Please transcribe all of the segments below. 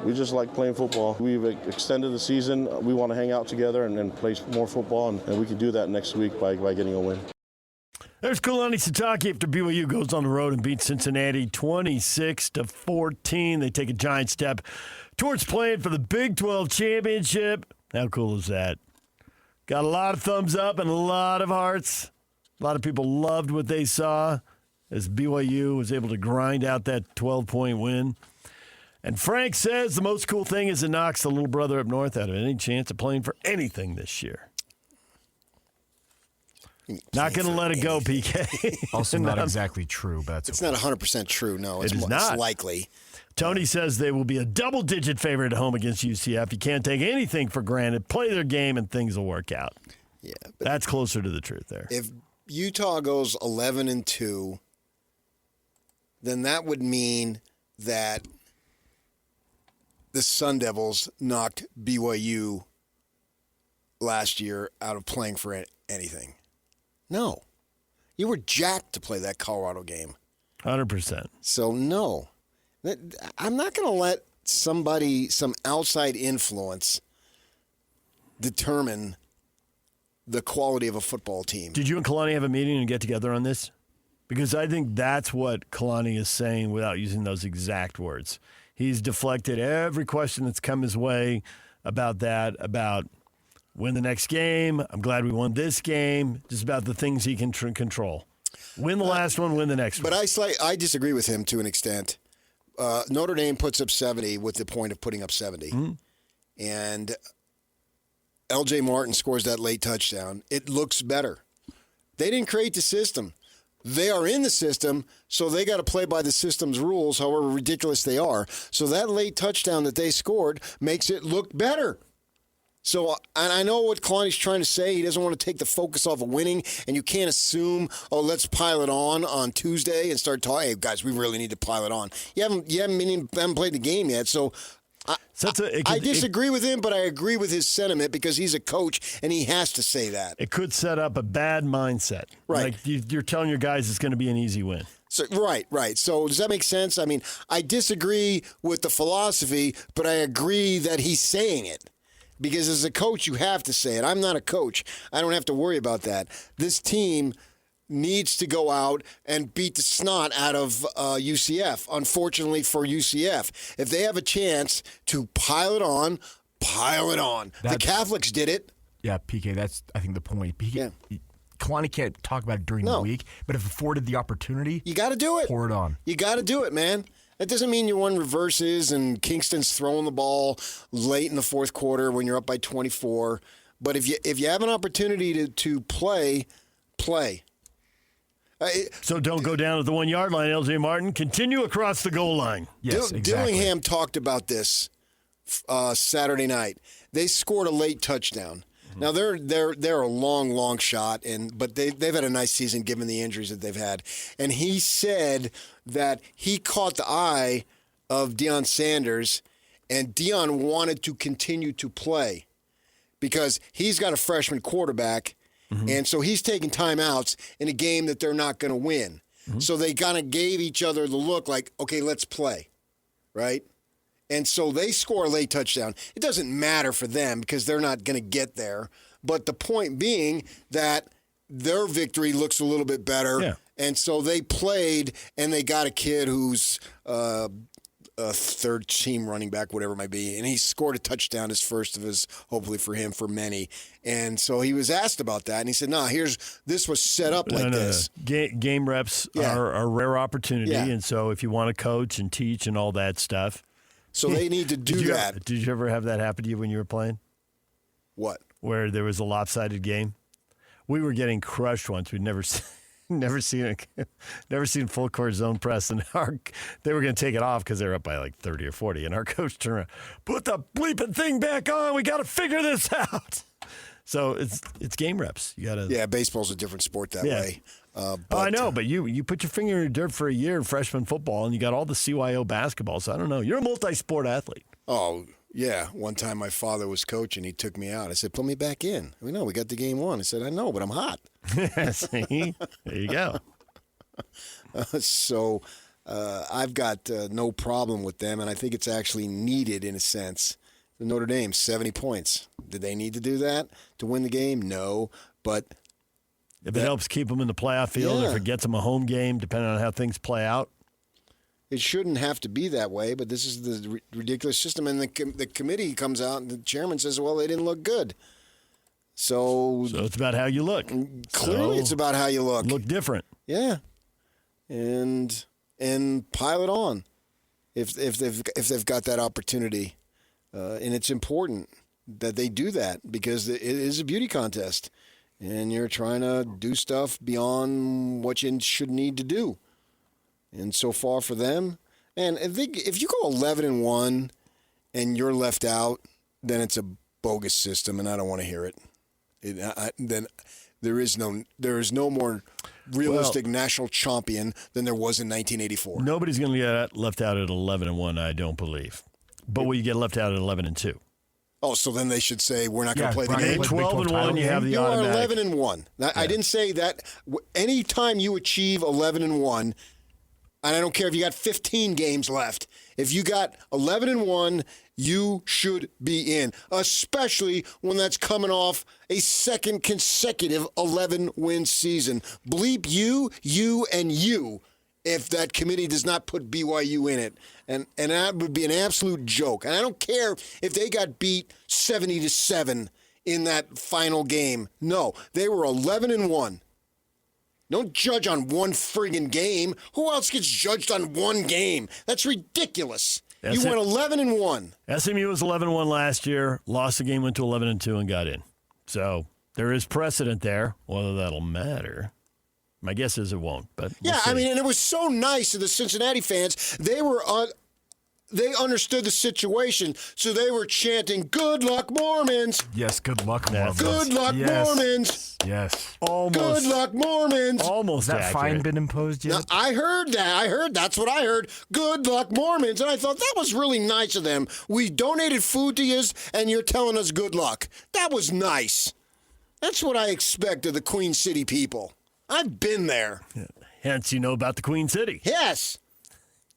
We just like playing football. We've extended the season. We want to hang out together and play more football, and we can do that next week by getting a win. There's Kalani Sitake after BYU goes on the road and beats Cincinnati 26-14. They take a giant step towards playing for the Big 12 championship. How cool is that? Got a lot of thumbs up and a lot of hearts. A lot of people loved what they saw as BYU was able to grind out that 12-point win. And Frank says the most cool thing is it knocks the little brother up north out of any chance of playing for anything this year. Not going to let it go, PK. Also not exactly true, but that's it's not 100% true. No, it's not. It's likely. Tony says they will be a double-digit favorite at home against UCF. You can't take anything for granted. Play their game, and things will work out. Yeah, that's closer to the truth there. If Utah goes 11-2, then that would mean that the Sun Devils knocked BYU last year out of playing for anything. No. You were jacked to play that Colorado game. 100%. So, no. I'm not going to let some outside influence determine the quality of a football team. Did you and Kalani have a meeting and get together on this? Because I think that's what Kalani is saying without using those exact words. He's deflected every question that's come his way about that, about win the next game. I'm glad we won this game. Just about the things he can control. Win the last one, win the next one. But I disagree with him to an extent. Notre Dame puts up 70 with the point of putting up 70. Mm-hmm. And L.J. Martin scores that late touchdown. It looks better. They didn't create the system. They are in the system, so they got to play by the system's rules, however ridiculous they are. So that late touchdown that they scored makes it look better. So, and I know what Kalani's trying to say. He doesn't want to take the focus off of winning, and you can't assume, let's pile it on Tuesday and start talking. Hey, guys, we really need to pile it on. You haven't played the game yet, so I disagree with him, but I agree with his sentiment because he's a coach, and he has to say that. It could set up a bad mindset. Right. Like you're telling your guys it's going to be an easy win. So, right. So does that make sense? I mean, I disagree with the philosophy, but I agree that he's saying it. Because as a coach, you have to say it. I'm not a coach. I don't have to worry about that. This team needs to go out and beat the snot out of UCF. Unfortunately for UCF, if they have a chance to pile it on. The Catholics did it. Yeah, PK, that's, I think, the point. PK, yeah. Kalani can't talk about it during the week, but if afforded the opportunity, you got to do it. Pour it on. You got to do it, man. That doesn't mean you won reverses and Kingston's throwing the ball late in the fourth quarter when you're up by 24. But if you have an opportunity to play. So don't go down at the 1 yard line, LJ Martin. Continue across the goal line. Yes, exactly. Dillingham talked about this Saturday night. They scored a late touchdown. Mm-hmm. Now they're a long shot, but they've had a nice season given the injuries that they've had. And he said that he caught the eye of Deion Sanders, and Deion wanted to continue to play because he's got a freshman quarterback. Mm-hmm. And so he's taking timeouts in a game that they're not going to win. Mm-hmm. So they kind of gave each other the look like, okay, let's play, right? And so they score a late touchdown. It doesn't matter for them because they're not going to get there. But the point being that their victory looks a little bit better. Yeah. And so they played, and they got a kid who's a third-team running back, whatever it might be, and he scored a touchdown, his first of his, hopefully for him, for many. And so he was asked about that, and he said, "No, this was set up like this." Game reps are a rare opportunity, Yeah. and so if you want to coach and teach and all that stuff. So they need to do that. Did you ever have that happen to you when you were playing? What? Where there was a lopsided game? We were getting crushed once. We'd never seen full court zone press, and they were going to take it off because they were up by like 30 or 40, and our coach turned around, "Put the bleeping thing back on. We got to figure this out." So it's game reps. You got to. Yeah, baseball's a different sport that way. I know, but you put your finger in the dirt for a year in freshman football, and you got all the CYO basketball. So I don't know. You're a multi-sport athlete. Oh. Yeah, one time my father was coaching. He took me out. I said, "Put me back in." We got the game won. I said, "I know, but I'm hot." See? There you go. I've got no problem with them, and I think it's actually needed in a sense. The Notre Dame, 70 points. Did they need to do that to win the game? No, but if it helps keep them in the playoff field, if it gets them a home game, depending on how things play out. It shouldn't have to be that way, but this is the ridiculous system. And the committee comes out, and the chairman says, well, they didn't look good. So it's about how you look. Clearly it's about how you look. Look different. Yeah. And pile it on if they've got that opportunity. And it's important that they do that because it is a beauty contest. And you're trying to do stuff beyond what you should need to do. And so far for them, and if you go 11-1 and you're left out, then it's a bogus system, and I don't want to hear it. Then there is no more realistic national champion than there was in 1984. Nobody's going to get left out at 11-1, I don't believe. But will you get left out at 11-2? Oh, so then they should say we're not going to play the game. 12-1, you have the automatic. You are 11-1. Now, I didn't say that. Anytime you achieve 11-1. And I don't care if you got 15 games left. If you got 11-1, you should be in, especially when that's coming off a second consecutive 11-win season. Bleep you, and you, if that committee does not put BYU in it. And that would be an absolute joke. And I don't care if they got beat 70-7 in that final game. No, they were 11-1. Don't judge on one friggin' game. Who else gets judged on one game? That's ridiculous. You went 11-1. SMU was 11-1 last year, lost the game, went to 11-2, and got in. So there is precedent there. Whether that'll matter, my guess is it won't. But we'll see. I mean, and it was so nice to the Cincinnati fans. They understood the situation, so they were chanting, "Good luck, Mormons!" Yes, good luck, Mormons. Good luck, Mormons! Yes. Almost. Good luck, Mormons! Almost Has that accurate. fine been imposed yet? Now, I heard that. That's what I heard. Good luck, Mormons. And I thought that was really nice of them. We donated food to you, and you're telling us good luck. That was nice. That's what I expect of the Queen City people. I've been there. Hence, you know about the Queen City. Yes.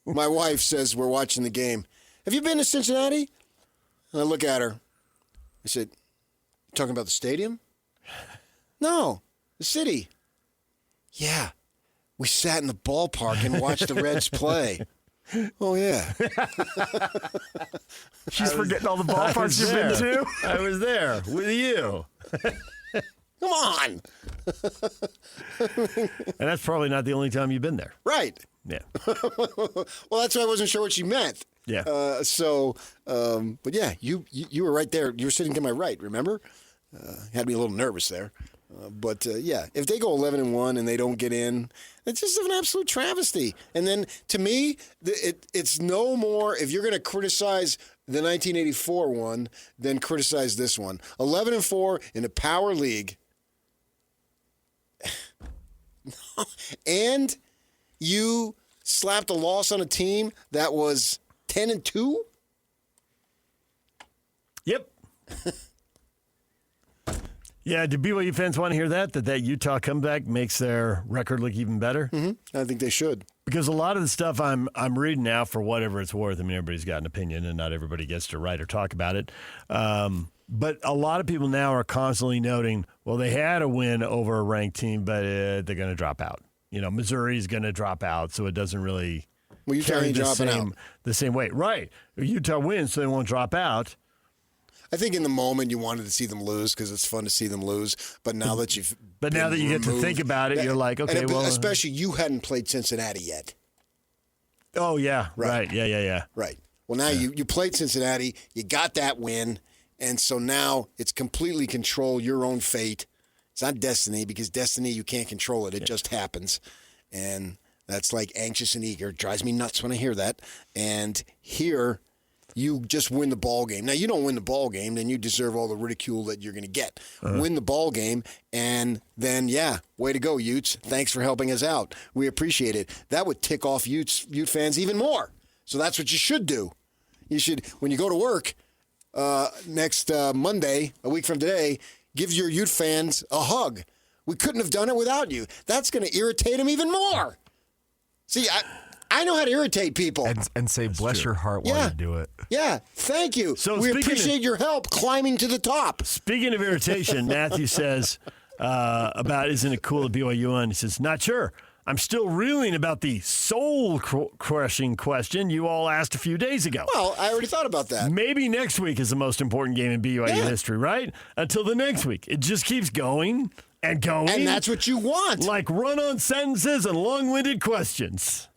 My wife says we're watching the game. Have you been to Cincinnati? And I look at her. I said, "You talking about the stadium?" "No, the city." "Yeah, we sat in the ballpark and watched the Reds play." "Oh, yeah." She's forgetting all the ballparks you've been to. I was there with you. Come on. And that's probably not the only time you've been there. Right. Yeah. Well, that's why I wasn't sure what she meant. Yeah. But yeah, you were right there. You were sitting to my right, remember? Had me a little nervous there. But yeah, if they go 11-1 and they don't get in, it's just an absolute travesty. And then to me, it's no more, if you're going to criticize the 1984 one, then criticize this one. 11-4 in a power league. And you slapped a loss on a team that was 10-2? Yep. Yeah, do BYU fans want to hear that Utah comeback makes their record look even better? Mm-hmm. I think they should. Because a lot of the stuff I'm reading now, for whatever it's worth, I mean, everybody's got an opinion, and not everybody gets to write or talk about it. But a lot of people now are constantly noting, well, they had a win over a ranked team, but they're going to drop out. You know, Missouri's going to drop out, so it doesn't really carry the same weight. Right. Utah wins, so they won't drop out. I think in the moment you wanted to see them lose because it's fun to see them lose. But now that you get to think about it, you're like, okay, well. Especially you hadn't played Cincinnati yet. Oh, yeah. Right. Yeah. Right. Well, now you played Cincinnati. You got that win. And so now it's completely control your own fate. It's not destiny, because destiny, you can't control it. It just happens. And that's like anxious and eager. It drives me nuts when I hear that. And here, you just win the ball game. Now, you don't win the ball game, then you deserve all the ridicule that you're going to get. Win the ball game, and then, yeah, way to go, Utes. Thanks for helping us out. We appreciate it. That would tick off Ute fans even more. So that's what you should do. You should, when you go to work next Monday, a week from today, give your Ute fans a hug. We couldn't have done it without you. That's going to irritate them even more. See, I know how to irritate people. And say, bless your heart while Yeah. you do it. Yeah, thank you. So we speaking appreciate your help climbing to the top. Speaking of irritation, Matthew says about isn't it cool to BYU on? He says, not sure. I'm still reeling about the soul-crushing question you all asked a few days ago. Well, I already thought about that. Maybe next week is the most important game in BYU history, right? Until the next week. It just keeps going and going. And that's what you want. Like run-on sentences and long-winded questions.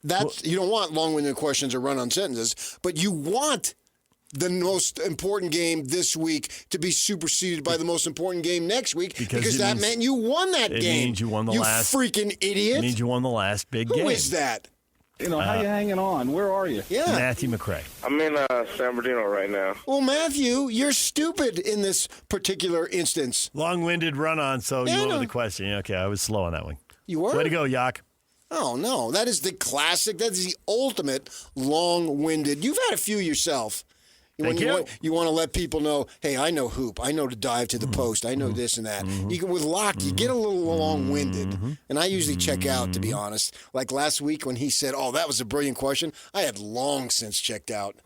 You don't want long-winded questions or run-on sentences, but you want the most important game this week to be superseded by the most important game next week because that meant you won that game. It means you won the last. You freaking idiot. It means you won the last big game. Who is that? How you hanging on? Where are you? Yeah. Matthew McCray. I'm in San Bernardino right now. Well, Matthew, you're stupid in this particular instance. Long-winded run-on, so Yeah, you I went know. with the question. Okay, I was slow on that one. You were? Way to go, Yak. Oh, no. That is the classic. That is the ultimate long-winded. You've had a few yourself. Thank you. You want to let people know, hey, I know hoop. I know to dive to the post. I know this and that. You can, with Locke, you get a little long-winded. And I usually check out, to be honest. Like last week when he said, oh, that was a brilliant question, I had long since checked out.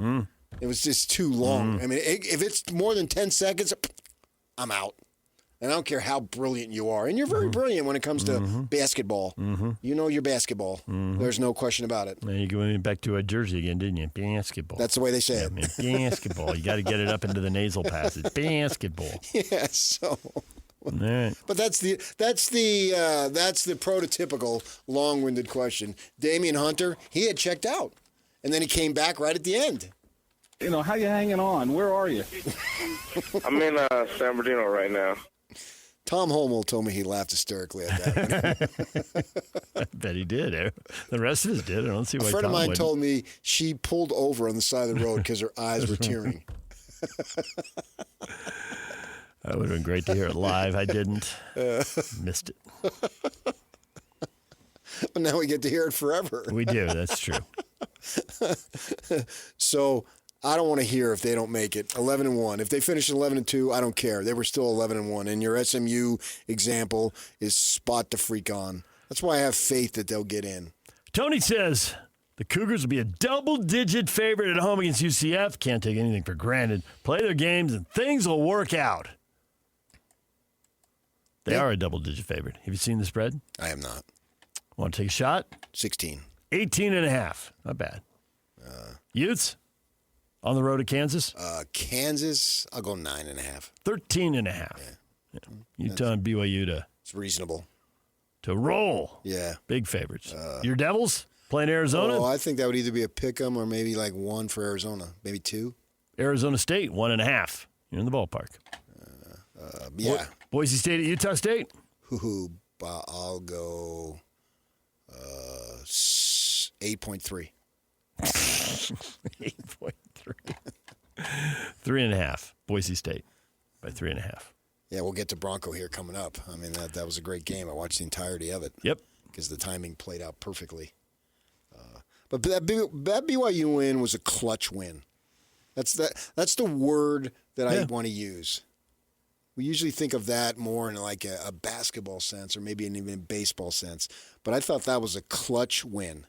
It was just too long. I mean, if it's more than 10 seconds, I'm out. And I don't care how brilliant you are. And you're very brilliant when it comes to basketball. You know your basketball. There's no question about it. Now you going back to a Jersey again, didn't you? Basketball. That's the way they say it. Basketball. You got to get it up into the nasal passage. Basketball. Yeah, so... All right. But that's the prototypical long-winded question. Damian Hunter, he had checked out, and then he came back right at the end. How you hanging on? Where are you? I'm in San Bernardino right now. Tom Holmoe told me he laughed hysterically at that. I bet he did. The rest of us did. I don't see why A friend of Tom mine wouldn't. told me she pulled over on the side of the road because her eyes were tearing. That would have been great to hear it live. I didn't. Missed it. But now we get to hear it forever. We do. That's true. So I don't want to hear if they don't make it 11-1. If they finish 11-2, I don't care. They were still 11-1. And your SMU example is spot to freak on. That's why I have faith that they'll get in. Tony says the Cougars will be a double-digit favorite at home against UCF. Can't take anything for granted. Play their games and things will work out. They are a double-digit favorite. Have you seen the spread? I am not. Want to take a shot? 16. 18.5. Not bad. Utes on the road at Kansas? Kansas, I'll go 9.5. 13.5. Yeah. Utah and BYU It's reasonable. to roll. Yeah. Big favorites. Your Devils playing Arizona? Oh, I think that would either be a pick 'em or maybe like 1 for Arizona. Maybe 2. Arizona State, 1.5. You're in the ballpark. Yeah. Boise State at Utah State? I'll go 8.3. 8.3. 3.5. Boise State by 3.5. Yeah, we'll get to Bronco here coming up. I mean, that was a great game. I watched the entirety of it. Yep. Because the timing played out perfectly. But that BYU win was a clutch win. That's the word that I want to use. We usually think of that more in like a basketball sense or maybe even a baseball sense. But I thought that was a clutch win.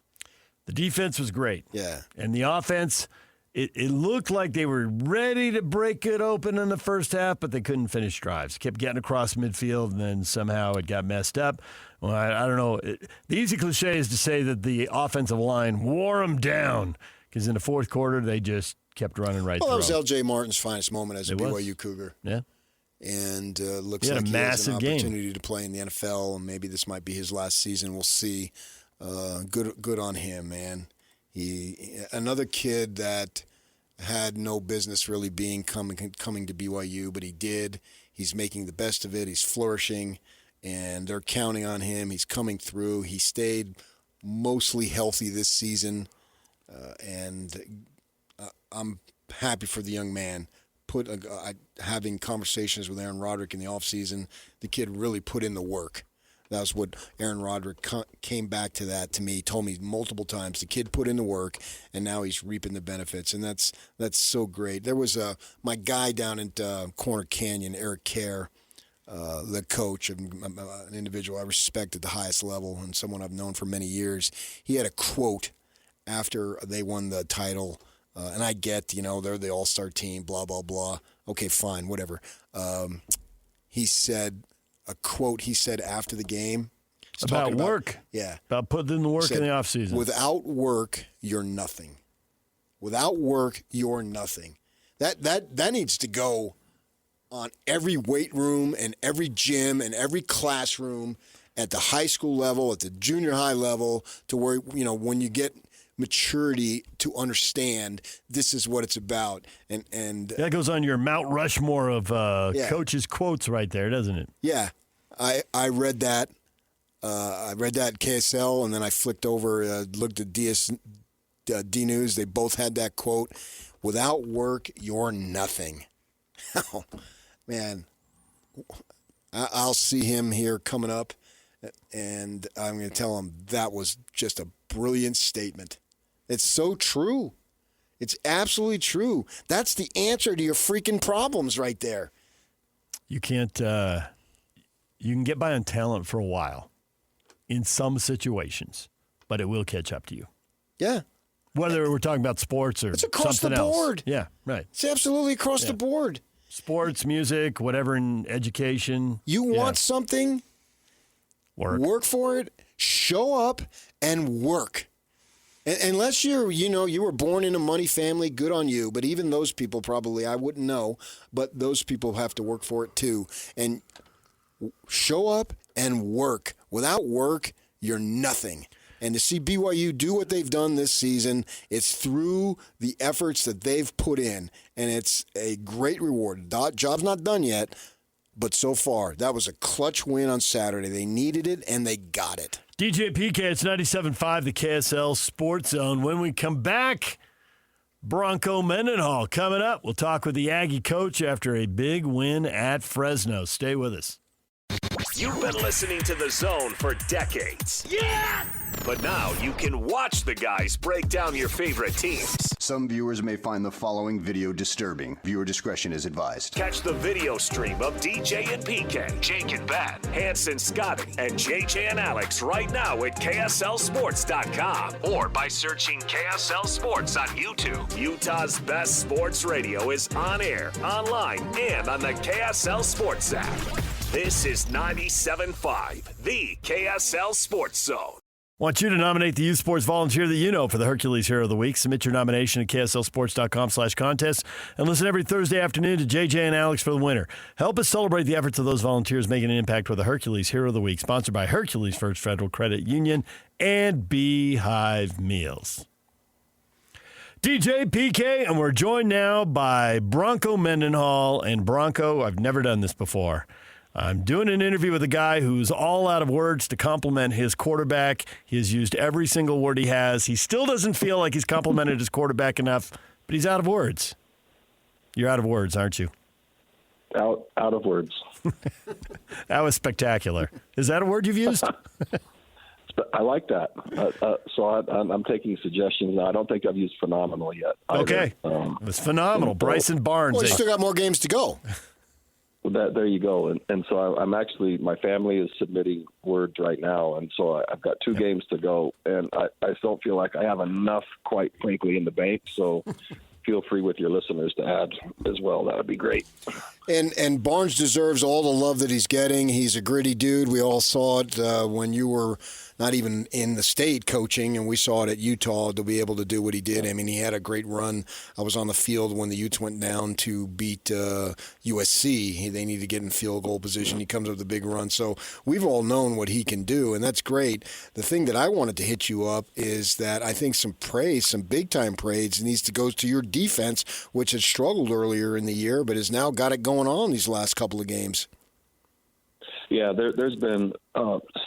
The defense was great. Yeah. And the offense, it looked like they were ready to break it open in the first half, but they couldn't finish drives. Kept getting across midfield, and then somehow it got messed up. Well, I don't know. The easy cliche is to say that the offensive line wore them down because in the fourth quarter, they just kept running right Well, that was through 'em. L.J. Martin's finest moment as a BYU Cougar. Yeah. And looks He had like a he has massive an game. opportunity to play in the NFL, and maybe this might be his last season. We'll see. Good on him, man. Another kid that had no business really coming to BYU, but he did. He's making the best of it. He's flourishing, and they're counting on him. He's coming through. He stayed mostly healthy this season, and I'm happy for the young man. Having conversations with Aaron Roderick in the offseason, the kid really put in the work. That's what Aaron Roderick came back to that to me, told me multiple times. The kid put in the work, and now he's reaping the benefits, and that's so great. There was my guy down at Corner Canyon, Eric Kerr, the coach, an individual I respect at the highest level and someone I've known for many years. He had a quote after they won the title, and I get, they're the all-star team, blah, blah, blah. Okay, fine, whatever. He said, a quote he said after the game. About work. Yeah. About putting in the work Said, in the offseason. Without work, you're nothing. Without work, you're nothing. That needs to go on every weight room and every gym and every classroom at the high school level, at the junior high level, to where, when you get maturity to understand this is what it's about. And that goes on your Mount Rushmore of coaches' quotes right there, doesn't it? Yeah. I read that. I read that at KSL, and then I flicked over, looked at D News. They both had that quote. Without work, you're nothing. Oh, man. I'll see him here coming up, and I'm going to tell him that was just a brilliant statement. It's so true. It's absolutely true. That's the answer to your freaking problems right there. You can't you can get by on talent for a while in some situations, but it will catch up to you. Yeah. Whether we're talking about sports or it's across something the else. board. Yeah, right. It's absolutely across the board. Sports, music, whatever in education. You want something, work for it, show up, and work. Unless you were born in a money family, good on you. But even those people probably, I wouldn't know, but those people have to work for it too. And show up and work. Without work, you're nothing. And to see BYU do what they've done this season, it's through the efforts that they've put in. And it's a great reward. Job's not done yet, but so far, that was a clutch win on Saturday. They needed it, and they got it. DJ PK, it's 97.5, the KSL Sports Zone. When we come back, Bronco Mendenhall coming up. We'll talk with the Aggie coach after a big win at Fresno. Stay with us. You've been listening to The Zone for decades. Yes! But now you can watch the guys break down your favorite teams. Some viewers may find the following video disturbing. Viewer discretion is advised. Catch the video stream of DJ and PK, Jake and Ben, Hanson Scotty, and JJ and Alex right now at KSLSports.com or by searching KSL Sports on YouTube. Utah's best sports radio is on air, online, and on the KSL Sports app. This is 97.5, the KSL Sports Zone. Want you to nominate the youth sports volunteer that you know for the Hercules Hero of the Week. Submit your nomination at KSLSports.com/contest and listen every Thursday afternoon to JJ and Alex for the winner. Help us celebrate the efforts of those volunteers making an impact with the Hercules Hero of the Week, sponsored by Hercules First Federal Credit Union and Beehive Meals. DJ PK, and we're joined now by Bronco Mendenhall. And Bronco, I've never done this before. I'm doing an interview with a guy who's all out of words to compliment his quarterback. He has used every single word he has. He still doesn't feel like he's complimented his quarterback enough, but he's out of words. You're out of words, aren't you? Out of words. That was spectacular. Is that a word you've used? I like that. So I'm taking suggestions now. I don't think I've used phenomenal yet. Okay. It was phenomenal. Bryson Barnes. Well, you still got more games to go. Well, there you go. And so I'm actually, my family is submitting words right now. And so I've got 2 games to go. And I don't feel like I have enough, quite frankly, in the bank. So feel free with your listeners to add as well. That would be great. And Barnes deserves all the love that he's getting. He's a gritty dude. We all saw it when you were not even in the state coaching, and we saw it at Utah to be able to do what he did. I mean, he had a great run. I was on the field when the Utes went down to beat USC. They need to get in field goal position. He comes up with a big run. So we've all known what he can do, and that's great. The thing that I wanted to hit you up is that I think some praise, some big-time praise, needs to go to your defense, which had struggled earlier in the year, but has now got it going on these last couple of games. Yeah, there's been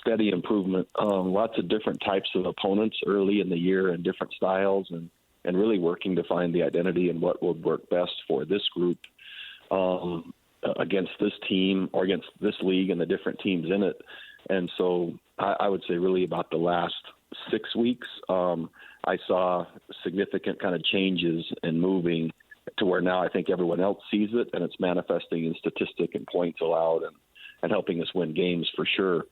steady improvement. Lots of different types of opponents early in the year and different styles, and really working to find the identity and what would work best for this group against this team or against this league and the different teams in it. And so I would say really about the last 6 weeks, I saw significant kind of changes in moving to where now I think everyone else sees it, and it's manifesting in statistic and points allowed and helping us win games for sure.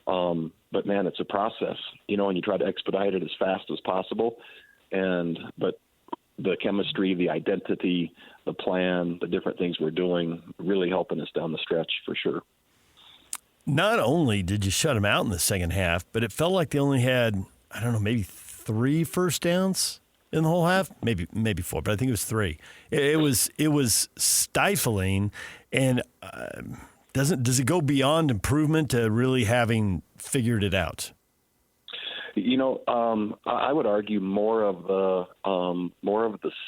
But, man, it's a process, and you try to expedite it as fast as possible. But the chemistry, the identity, the plan, the different things we're doing, really helping us down the stretch for sure. Not only did you shut them out in the second half, but it felt like they only had, I don't know, maybe 3 first downs in the whole half, maybe 4, but I think it was 3. It was stifling, and does it go beyond improvement to really having figured it out? I would argue more of the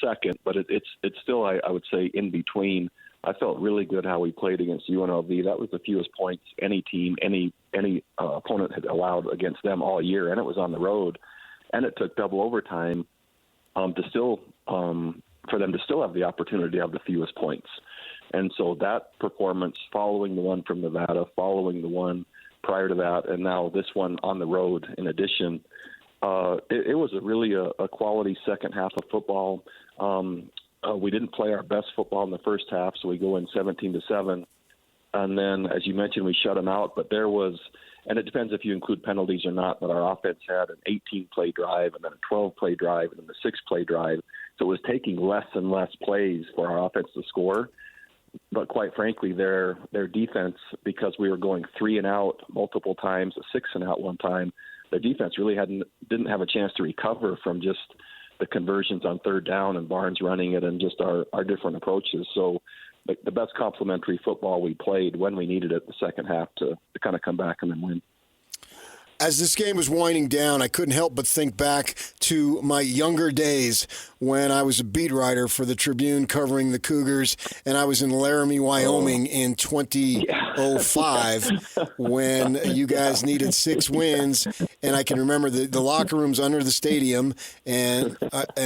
second, but it's still I would say in between. I felt really good how we played against UNLV. That was the fewest points any team, any opponent had allowed against them all year, and it was on the road, and it took double overtime for them to still have the opportunity to have the fewest points. And so that performance, following the one from Nevada, following the one prior to that, and now this one on the road in addition, it was really a quality second half of football. We didn't play our best football in the first half, so we go in 17-7. And then, as you mentioned, we shut them out. But there was, and it depends if you include penalties or not, but our offense had an 18-play drive and then a 12-play drive and then a 6-play drive. So it was taking less and less plays for our offense to score. But quite frankly, their defense, because we were going 3 and out multiple times, a 6 and out one time, their defense really didn't have a chance to recover from just the conversions on third down and Barnes running it and just our different approaches. So the best complementary football we played when we needed it the second half to kind of come back and then win. As this game was winding down, I couldn't help but think back to my younger days when I was a beat writer for the Tribune covering the Cougars, and I was in Laramie, Wyoming in 2005 when you guys needed 6 wins, and I can remember the locker rooms under the stadium, and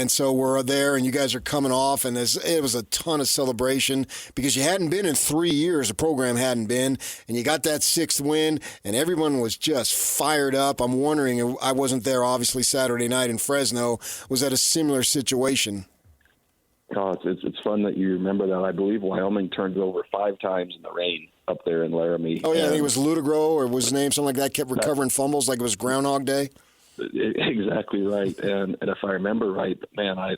so we're there, and you guys are coming off, and it was a ton of celebration because you hadn't been in 3 years, the program hadn't been, and you got that 6th win, and everyone was just fired up. I'm wondering, I wasn't there obviously Saturday night in Fresno. Was that a similar situation? Oh, it's fun that you remember that. I believe Wyoming turned it over 5 times in the rain up there in Laramie. Oh, yeah, I think it was Ludegro or was his name something like that, kept recovering fumbles like it was Groundhog Day. Exactly right. And if I remember right, man, I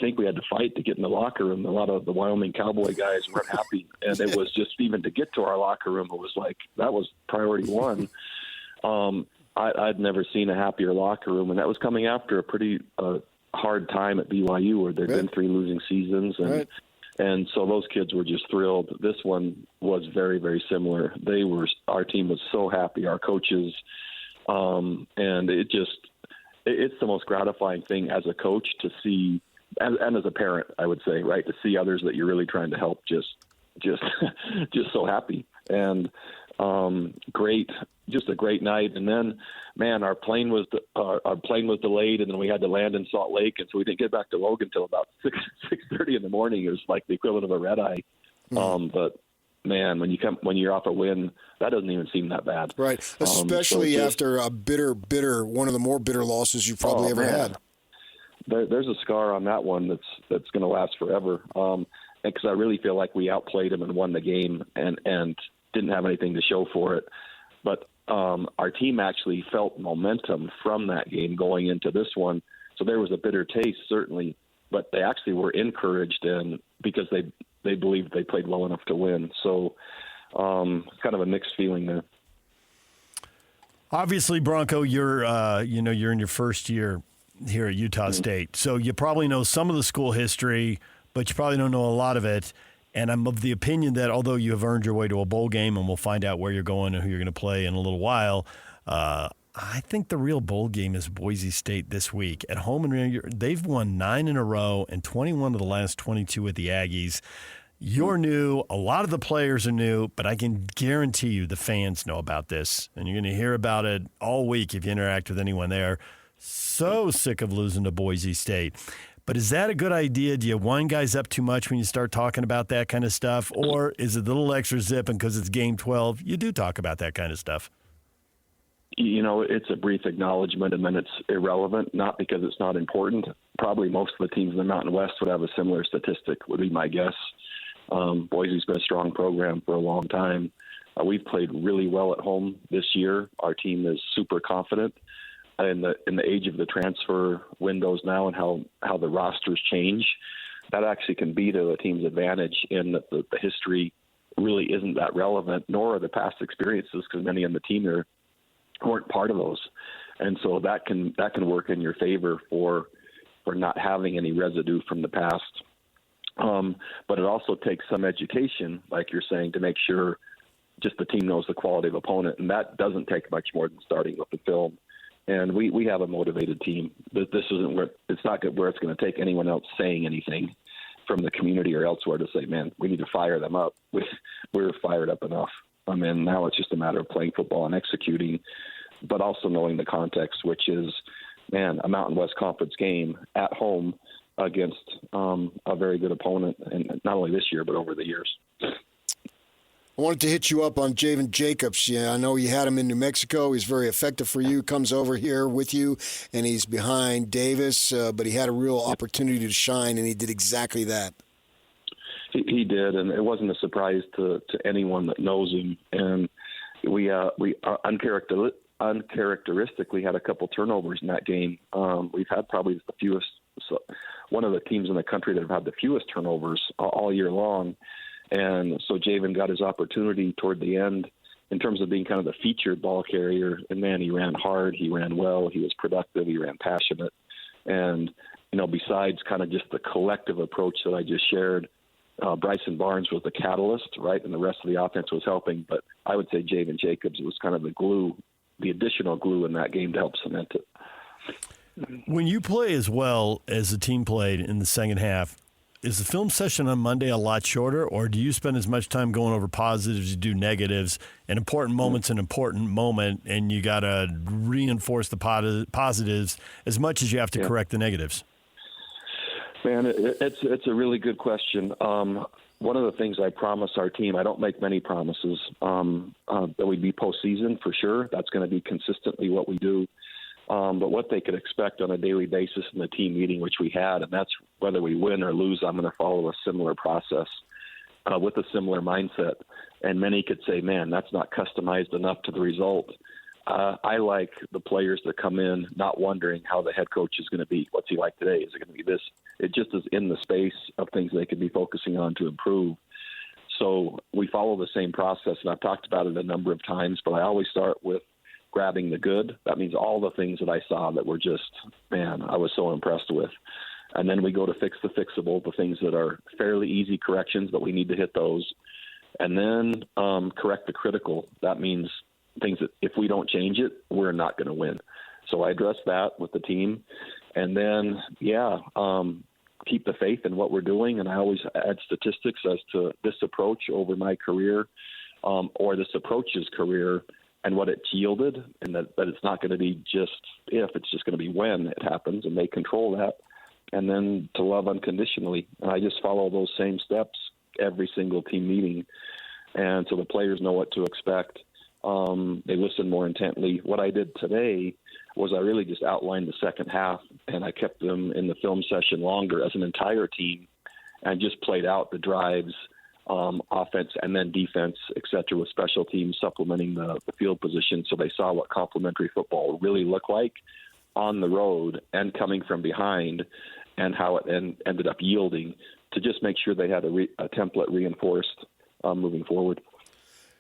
think we had to fight to get in the locker room. A lot of the Wyoming Cowboy guys weren't happy. And it was just even to get to our locker room, it was like that was priority one. I'd never seen a happier locker room, and that was coming after a pretty hard time at BYU where there'd been 3 losing seasons, and so those kids were just thrilled. This one was very, very similar. Our team was so happy, our coaches, and it's the most gratifying thing as a coach to see, and as a parent, I would say, right, to see others that you're really trying to help just so happy. And great, just a great night. And then, man, our plane was delayed, and then we had to land in Salt Lake, and so we didn't get back to Logan until about 6:30 in the morning. It was like the equivalent of a red eye. But man, when you're off a win, that doesn't even seem that bad. Right, especially after a bitter, one of the more bitter losses you've probably ever had. There's a scar on that one that's going to last forever. Because I really feel like we outplayed them and won the game, and didn't have anything to show for it. But our team actually felt momentum from that game going into this one. So there was a bitter taste, certainly, but they actually were encouraged because they believed they played well enough to win. So kind of a mixed feeling there. Obviously, Bronco, you're in your first year here at Utah State. So you probably know some of the school history, but you probably don't know a lot of it. And I'm of the opinion that although you have earned your way to a bowl game, and we'll find out where you're going and who you're going to play in a little while, I think the real bowl game is Boise State this week. At home, and they've won 9 in a row and 21 of the last 22 with the Aggies. You're new. A lot of the players are new, but I can guarantee you the fans know about this. And you're going to hear about it all week if you interact with anyone there. So sick of losing to Boise State. But is that a good idea? Do you wind guys up too much when you start talking about that kind of stuff? Or is it a little extra zip, and because it's game 12, you do talk about that kind of stuff? It's a brief acknowledgement, and then it's irrelevant, not because it's not important. Probably most of the teams in the Mountain West would have a similar statistic, would be my guess. Boise's been a strong program for a long time. We've played really well at home this year. Our team is super confident. in the age of the transfer windows now and how the rosters change, that actually can be to a team's advantage in that the history really isn't that relevant, nor are the past experiences, because many on the team there weren't part of those. And so that can work in your favor for not having any residue from the past. But it also takes some education, like you're saying, to make sure just the team knows the quality of opponent. And that doesn't take much more than starting with the film. And we have a motivated team. This isn't where it's not where it's going to take anyone else saying anything from the community or elsewhere to say, man, we need to fire them up. We're fired up enough. I mean, now it's just a matter of playing football and executing, but also knowing the context, which is, man, a Mountain West Conference game at home against a very good opponent, and not only this year, but over the years. I wanted to hit you up on Javen Jacobs. Yeah, I know you had him in New Mexico. He's very effective for you. Comes over here with you, and he's behind Davis. But he had a real opportunity to shine, and he did exactly that. He did, and it wasn't a surprise to anyone that knows him. And we uncharacteristically had a couple turnovers in that game. We've had probably the fewest. So one of the teams in the country that have had the fewest turnovers all year long. And so Javen got his opportunity toward the end in terms of being kind of the featured ball carrier. And, man, he ran hard. He ran well. He was productive. He ran passionate. And, besides kind of just the collective approach that I just shared, Bryson Barnes was the catalyst, right, and the rest of the offense was helping. But I would say Javen Jacobs was kind of the glue, the additional glue in that game to help cement it. When you play as well as the team played in the second half, is the film session on Monday a lot shorter, or do you spend as much time going over positives as you do negatives? An important moment's an important moment, and you got to reinforce the positives as much as you have to correct the negatives? Man, it's a really good question. One of the things I promise our team, I don't make many promises, that we'd be postseason for sure. That's going to be consistently what we do. But what they could expect on a daily basis in the team meeting, which we had, and that's whether we win or lose, I'm going to follow a similar process with a similar mindset. And many could say, man, that's not customized enough to the result. I like the players that come in not wondering how the head coach is going to be. What's he like today? Is it going to be this? It just is in the space of things they could be focusing on to improve. So we follow the same process, and I've talked about it a number of times, but I always start with grabbing the good. That means all the things that I saw that were just, man, I was so impressed with. And then we go to fix the fixable, the things that are fairly easy corrections, but we need to hit those. And then correct the critical. That means things that if we don't change it, we're not going to win. So I address that with the team. And then, keep the faith in what we're doing. And I always add statistics as to this approach over my career or this approach's career and what it's yielded, and that it's not going to be just if, it's just going to be when it happens, and they control that. And then to love unconditionally. And I just follow those same steps every single team meeting. And so the players know what to expect. They listen more intently. What I did today was I really just outlined the second half, and I kept them in the film session longer as an entire team and just played out the drives, offense and then defense, et cetera, with special teams supplementing the field position, so they saw what complementary football really looked like on the road and coming from behind, and how it ended up yielding to just make sure they had a template reinforced moving forward.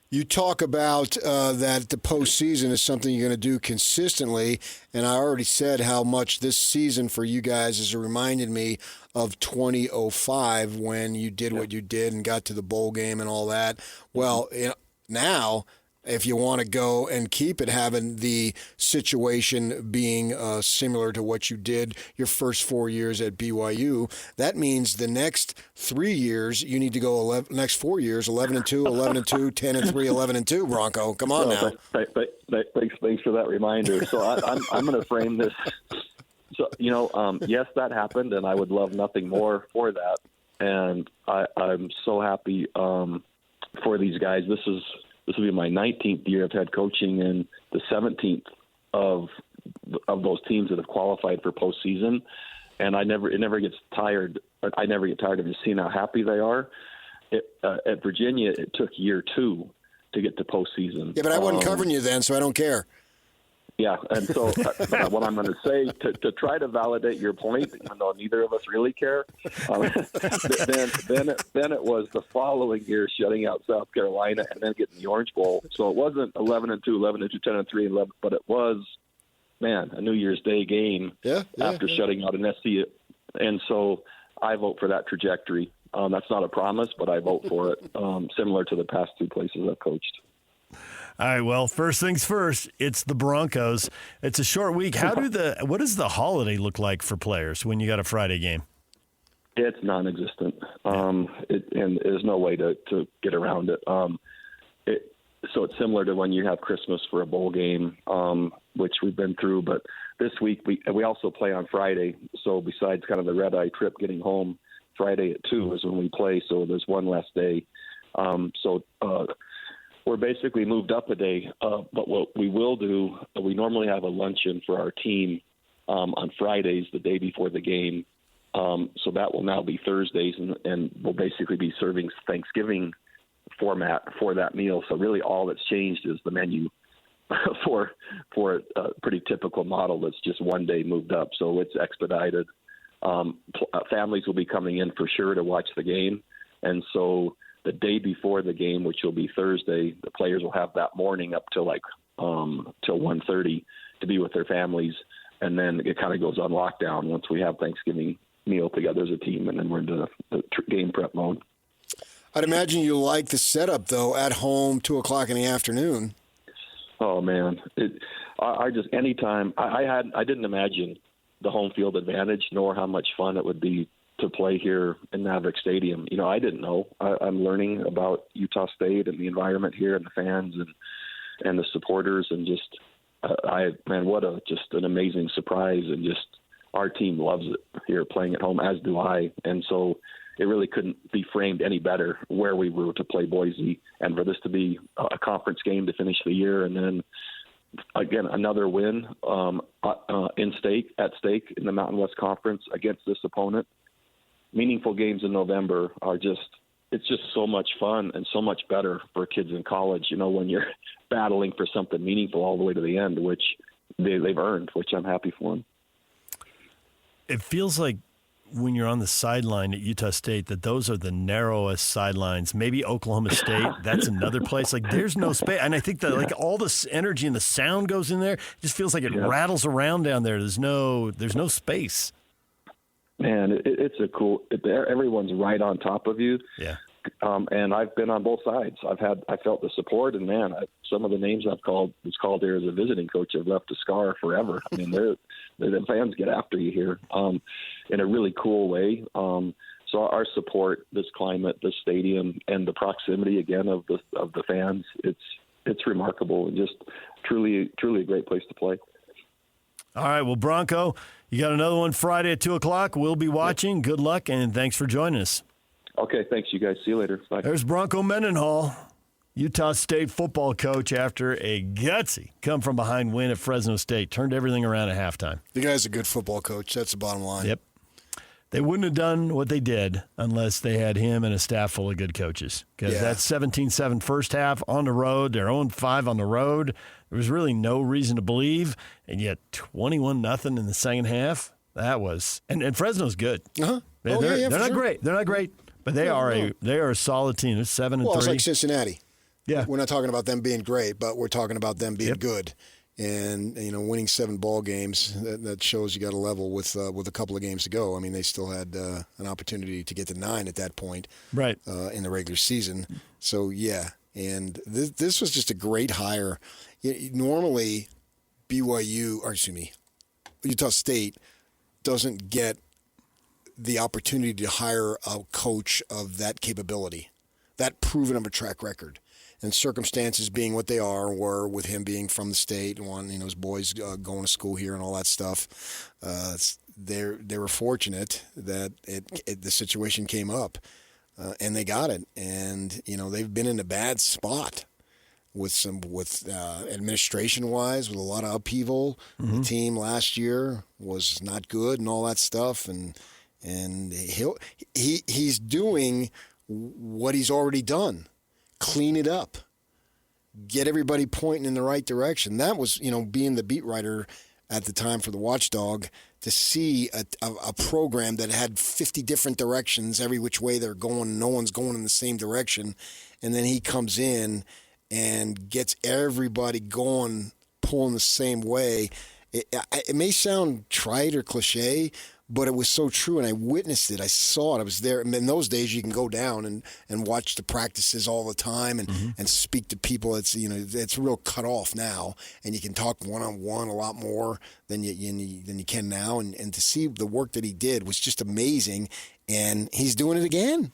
You talk about that the postseason is something you're going to do consistently, and I already said how much this season for you guys has reminded me of 2005 when you did what you did and got to the bowl game and all that. Well, now, if you want to go and keep it having the situation being similar to what you did your first 4 years at BYU, that means the next 3 years you need to go next 4 years 11-2, 11-2, 10-3, 11-2. Bronco, come on now. Thanks for that reminder. So I'm going to frame this. So yes, that happened, and I would love nothing more for that. And I'm so happy for these guys. This will be my 19th year of head coaching and the 17th of those teams that have qualified for postseason. And it never gets tired. I never get tired of just seeing how happy they are. At Virginia, it took year 2 to get to postseason. Yeah, but I wasn't covering you then, so I don't care. Yeah, and so what I'm going to say to try to validate your point, even though neither of us really care, then it was the following year shutting out South Carolina and then getting the Orange Bowl. So it wasn't 11-2, 11-2, 10-3, 11, but it was, man, a New Year's Day game after shutting out an SC. And so I vote for that trajectory. That's not a promise, but I vote for it, similar to the past two places I've coached. All right, well, first things first, it's the Broncos. It's a short week. What does the holiday look like for players when you got a Friday game? It's non-existent, and there's no way to get around it. So it's similar to when you have Christmas for a bowl game, which we've been through. But this week we also play on Friday. So besides kind of the red-eye trip getting home, Friday at 2 is when we play. So there's one less day. We're basically moved up a day, but what we will do, we normally have a luncheon for our team on Fridays, the day before the game. So that will now be Thursdays, and we'll basically be serving Thanksgiving format for that meal. So really all that's changed is the menu for a pretty typical model that's just one day moved up. So it's expedited. Families will be coming in for sure to watch the game. And so the day before the game, which will be Thursday, the players will have that morning up till till 1:30 to be with their families, and then it kind of goes on lockdown once we have Thanksgiving meal together as a team, and then we're into the game prep mode. I'd imagine you like the setup though, at home, 2:00 in the afternoon. Oh man, I just anytime I didn't imagine the home field advantage, nor how much fun it would be to play here in Maverick Stadium. I didn't know. I'm learning about Utah State and the environment here and the fans and the supporters, and just what just an amazing surprise, and just our team loves it here playing at home, as do I. And so it really couldn't be framed any better where we were to play Boise, and for this to be a conference game to finish the year, and then again another win at stake in the Mountain West Conference against this opponent. Meaningful games in November it's just so much fun and so much better for kids in college, when you're battling for something meaningful all the way to the end, which they've earned, which I'm happy for them. It feels like when you're on the sideline at Utah State that those are the narrowest sidelines. Maybe Oklahoma State, that's another place. Like there's no space. And I think that all this energy and the sound goes in there. It just feels like it rattles around down there. There's no space. Man, it's a cool. Everyone's right on top of you. Yeah. And I've been on both sides. I felt the support, and man, some of the names I've called here as a visiting coach have left a scar forever. I mean, the fans get after you here in a really cool way. So our support, this climate, this stadium, and the proximity again of the fans, it's remarkable, and just truly a great place to play. All right, well, Bronco, you got another one Friday at 2:00. We'll be watching. Good luck, and thanks for joining us. Okay, thanks, you guys. See you later. Bye. There's Bronco Mendenhall, Utah State football coach, after a gutsy come-from-behind win at Fresno State. Turned everything around at halftime. The guy's a good football coach. That's the bottom line. Yep. They wouldn't have done what they did unless they had him and a staff full of good coaches. Because that's 17-7 first half on the road. They're 0-5 on the road. There was really no reason to believe. And yet 21-0 in the second half. That was – and Fresno's good. Uh-huh. They're not great. They're not great. But they are a solid team. It's 7-3. Well, it's like Cincinnati. Yeah. We're not talking about them being great, but we're talking about them being good. And, winning 7 ball games, that shows you got a level with a couple of games to go. I mean, they still had an opportunity to get to 9 at that point in the regular season. So, yeah. And this was just a great hire. Normally, Utah State doesn't get the opportunity to hire a coach of that capability, that proven of a track record, and circumstances being what they were with him being from the state and his boys going to school here and all that stuff. They were fortunate that the situation came up, and they got it. And they've been in a bad spot with administration wise, with a lot of upheaval. Mm-hmm. The team last year was not good and all that stuff, and he's doing what he's already done. Clean it up. get everybody pointing in the right direction. That was, being the beat writer at the time for the Watchdog, to see a program that had 50 different directions, every which way they're going, no one's going in the same direction. And then he comes in and gets everybody going, pulling the same way. It may sound trite or cliche, but it was so true, and I witnessed it. I saw it. I was there. And in those days, you can go down and watch the practices all the time and speak to people. It's it's real cut off now, and you can talk one-on-one a lot more than you can now. And to see the work that he did was just amazing, and he's doing it again.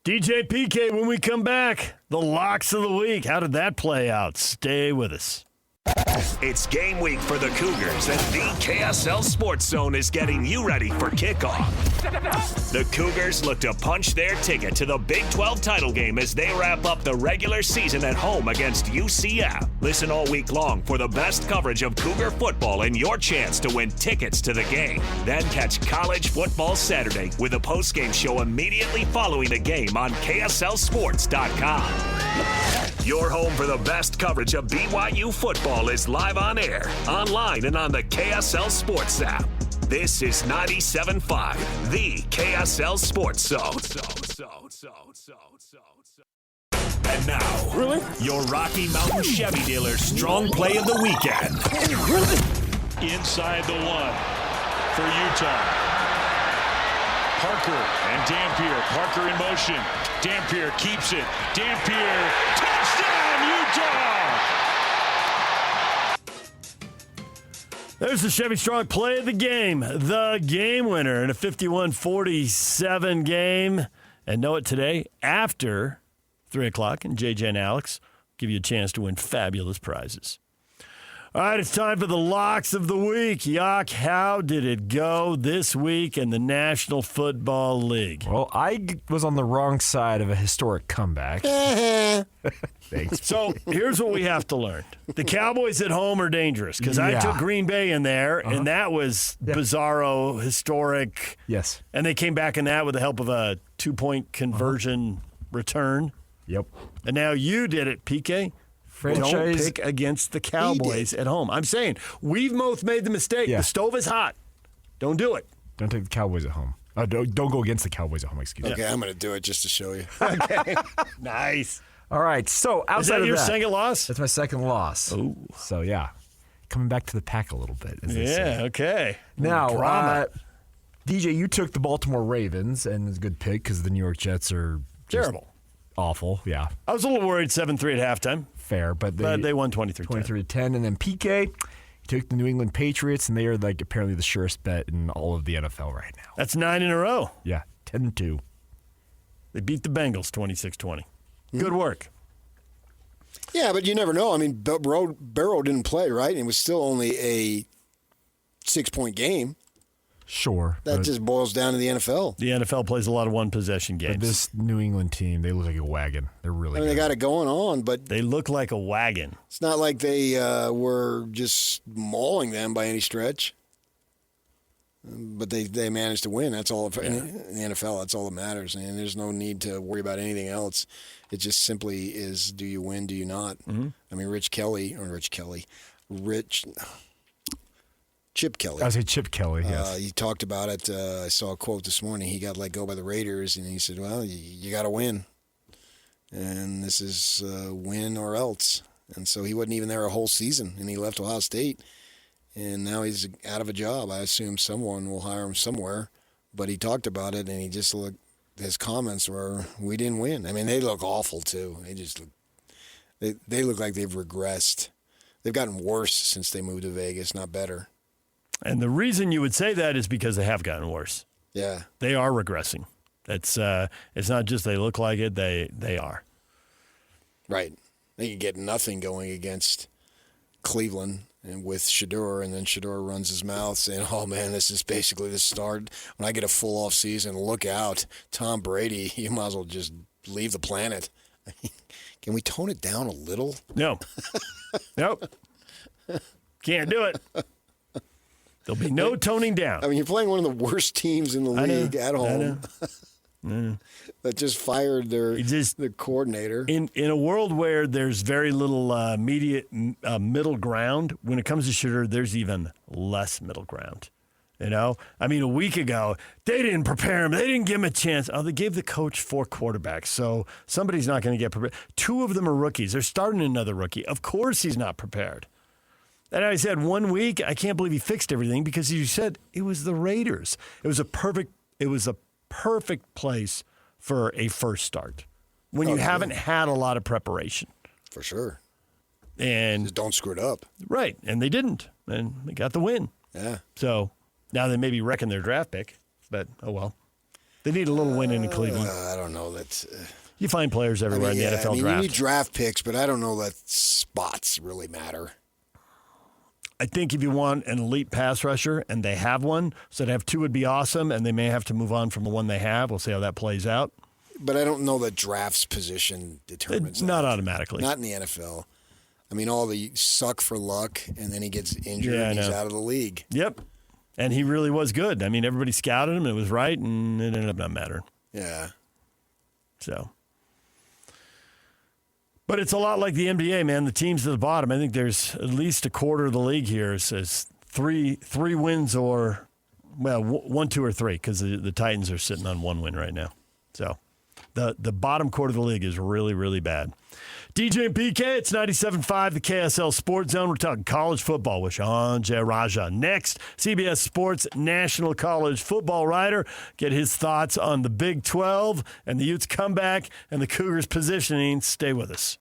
DJ PK, when we come back, the locks of the week. How did that play out? Stay with us. It's game week for the Cougars, and the KSL Sports Zone is getting you ready for kickoff. The Cougars look to punch their ticket to the Big 12 title game as they wrap up the regular season at home against UCF. Listen all week long for the best coverage of Cougar football and your chance to win tickets to the game. Then catch College Football Saturday with a post-game show immediately following the game on KSLSports.com. Your home for the best coverage of BYU football is live on air, online, and on the KSL Sports app. This is 97.5, the KSL Sports Zone. And now, your Rocky Mountain Chevy dealer's strong play of the weekend. Inside the one for Utah. Parker and Dampier. Parker in motion. Dampier keeps it. Dampier, touchdown, Utah! There's the Chevy Strong play of the game. The game winner in a 51-47 game. And know it today after 3 o'clock. And JJ and Alex give you a chance to win fabulous prizes. All right, it's time for the locks of the week. Yak, how did it go this week in the National Football League? Well, I was on the wrong side of a historic comeback. Thanks. So here's what we have to learn. The Cowboys at home are dangerous because I took Green Bay in there, and that was bizarro, historic. Yes. And they came back in that with the help of a 2-point conversion return. Yep. And now you did it, PK. Don't pick against the Cowboys at home. I'm saying we've both made the mistake. Yeah. The stove is hot. Don't do it. Don't take the Cowboys at home. Don't go against the Cowboys at home, excuse me. Okay, I'm going to do it just to show you. Okay. Nice. All right, so outside of that. Is that your second loss? That's my second loss. Oh. So, yeah, coming back to the pack a little bit. Okay. Now, DJ, you took the Baltimore Ravens, and it's a good pick because the New York Jets are terrible. Awful, yeah. I was a little worried 7-3 at halftime. Fair, but they won 23-10. 23-10, and then PK took the New England Patriots, and they are apparently the surest bet in all of the NFL right now. That's 9 in a row. Yeah, 10-2. They beat the Bengals 26-20. Good work. Yeah, but you never know. I mean, Burrow didn't play, right? And it was still only a 6-point game. Sure. That just boils down to the NFL. The NFL plays a lot of one-possession games. But this New England team, they look like a wagon. They're really good. They got it going on, but they look like a wagon. It's not like they were just mauling them by any stretch. But they managed to win. That's all. In the NFL, that's all that matters. And there's no need to worry about anything else. It just simply is, do you win, do you not? Mm-hmm. I mean, Chip Kelly. I would say Chip Kelly, yes. He talked about it. I saw a quote this morning. He got let go by the Raiders, and he said, well, you got to win. And this is win or else. And so he wasn't even there a whole season, and he left Ohio State. And now he's out of a job. I assume someone will hire him somewhere. But he talked about it, and he just looked, his comments were, we didn't win. I mean, they look awful, too. They look like they've regressed. They've gotten worse since they moved to Vegas, not better. And the reason you would say that is because they have gotten worse. Yeah. They are regressing. It's not just they look like it, they are. Right. They can get nothing going against Cleveland and with Shedeur, and then Shedeur runs his mouth saying, oh, man, this is basically the start. When I get a full off season, look out. Tom Brady, you might as well just leave the planet. Can we tone it down a little? No. Nope. Can't do it. There'll be no toning down. I mean, you're playing one of the worst teams in the league at home. that just fired the coordinator. In a world where there's very little middle ground, when it comes to shooter, there's even less middle ground. You know, I mean, a week ago, they didn't prepare him. They didn't give him a chance. Oh, they gave the coach 4 quarterbacks, so somebody's not going to get prepared. 2 of them are rookies. They're starting another rookie. Of course he's not prepared. And I said 1 week, I can't believe he fixed everything because you said it was the Raiders. It was a perfect place for a first start when you haven't had a lot of preparation. For sure. And just don't screw it up. Right, and they didn't, and they got the win. Yeah. So now they may be wrecking their draft pick, but oh well. They need a little win in Cleveland. I don't know. That's you find players everywhere in the NFL draft. You need draft picks, but I don't know that spots really matter. I think if you want an elite pass rusher, and they have one, so to have 2 would be awesome, and they may have to move on from the one they have. We'll see how that plays out. But I don't know that draft's position determines not automatically. Not in the NFL. I mean, all the suck for luck, and then he gets injured and he's out of the league. Yep. And he really was good. I mean, everybody scouted him, and it was right, and it ended up not mattering. Yeah. So. But it's a lot like the NBA, man. The teams at the bottom, I think there's at least a quarter of the league here says three wins or, well, 1, 2, or 3, because the Titans are sitting on 1 win right now. So the bottom quarter of the league is really, really bad. DJ and PK, it's 97.5, the KSL Sports Zone. We're talking college football with Sean Raja. Next, CBS Sports National College football writer. Get his thoughts on the Big 12 and the Utes' comeback and the Cougars' positioning. Stay with us.